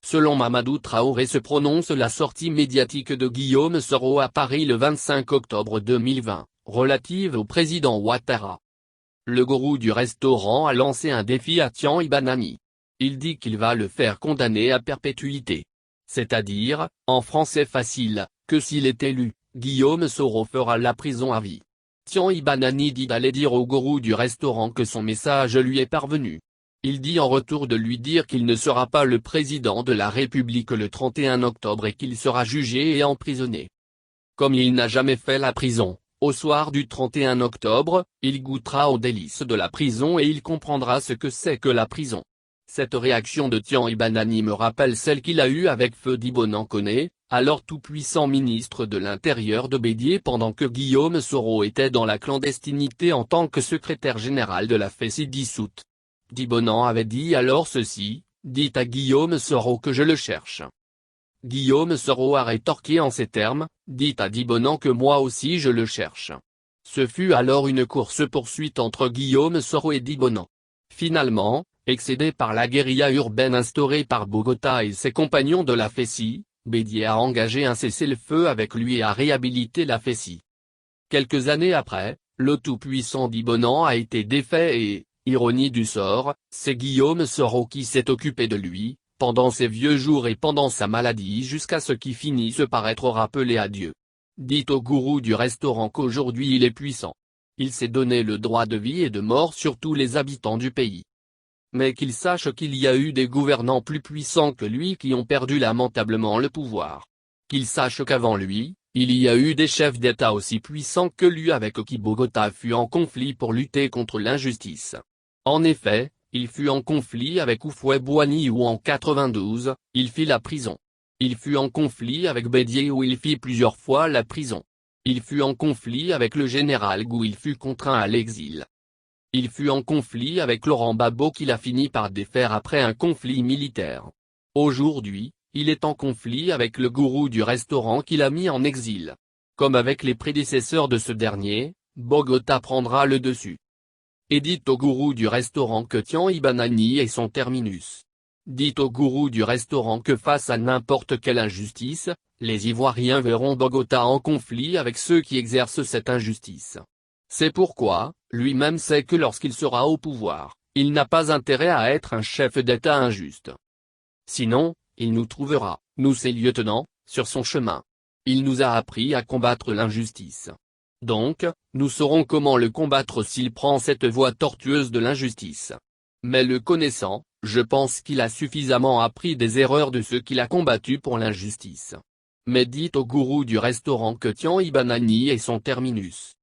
Selon Mamadou Traoré se prononce la sortie médiatique de Guillaume Soro à Paris le 25 octobre 2020, relative au président Ouattara. Le gourou du restaurant a lancé un défi à Tian Ibanani. Il dit qu'il va le faire condamner à perpétuité. C'est-à-dire, en français facile, que s'il est élu, Guillaume Soro fera la prison à vie. Tian Ibanani dit d'aller dire au gourou du restaurant que son message lui est parvenu. Il dit en retour de lui dire qu'il ne sera pas le président de la République le 31 octobre et qu'il sera jugé et emprisonné. Comme il n'a jamais fait la prison, au soir du 31 octobre, il goûtera aux délices de la prison et il comprendra ce que c'est que la prison. Cette réaction de Tian Ibanani me rappelle celle qu'il a eue avec Feu Djibonan Koné, alors tout-puissant ministre de l'Intérieur de Bédié pendant que Guillaume Soro était dans la clandestinité en tant que secrétaire général de la FESI dissoute. Djibonan avait dit alors ceci: « Dites à Guillaume Soro que je le cherche ». Guillaume Soro a rétorqué en ces termes: « Dites à Djibonan que moi aussi je le cherche ». Ce fut alors une course-poursuite entre Guillaume Soro et Djibonan. Finalement, excédé par la guérilla urbaine instaurée par Bogota et ses compagnons de la FESI, Bédié a engagé un cessez-le-feu avec lui et a réhabilité la FESI. Quelques années après, le tout-puissant Djibonan a été défait et, ironie du sort, c'est Guillaume Soro qui s'est occupé de lui, pendant ses vieux jours et pendant sa maladie jusqu'à ce qu'il finisse par être rappelé à Dieu. Dites au gourou du restaurant qu'aujourd'hui il est puissant. Il s'est donné le droit de vie et de mort sur tous les habitants du pays. Mais qu'il sache qu'il y a eu des gouvernants plus puissants que lui qui ont perdu lamentablement le pouvoir. Qu'il sache qu'avant lui, il y a eu des chefs d'État aussi puissants que lui avec qui Bogota fut en conflit pour lutter contre l'injustice. En effet, il fut en conflit avec Houphouët-Boigny où en 92, il fit la prison. Il fut en conflit avec Bédié où il fit plusieurs fois la prison. Il fut en conflit avec le général où il fut contraint à l'exil. Il fut en conflit avec Laurent Gbagbo qu'il a fini par défaire après un conflit militaire. Aujourd'hui, il est en conflit avec le gourou du restaurant qu'il a mis en exil. Comme avec les prédécesseurs de ce dernier, Bogota prendra le dessus. Et dites au gourou du restaurant que Tian Ibanani est son terminus. Dites au gourou du restaurant que face à n'importe quelle injustice, les Ivoiriens verront Bogota en conflit avec ceux qui exercent cette injustice. C'est pourquoi, lui-même sait que lorsqu'il sera au pouvoir, il n'a pas intérêt à être un chef d'État injuste. Sinon, il nous trouvera, nous ses lieutenants, sur son chemin. Il nous a appris à combattre l'injustice. Donc, nous saurons comment le combattre s'il prend cette voie tortueuse de l'injustice. Mais le connaissant, je pense qu'il a suffisamment appris des erreurs de ceux qu'il a combattus pour l'injustice. Mais dites au gourou du restaurant que Tian Ibanani est son terminus.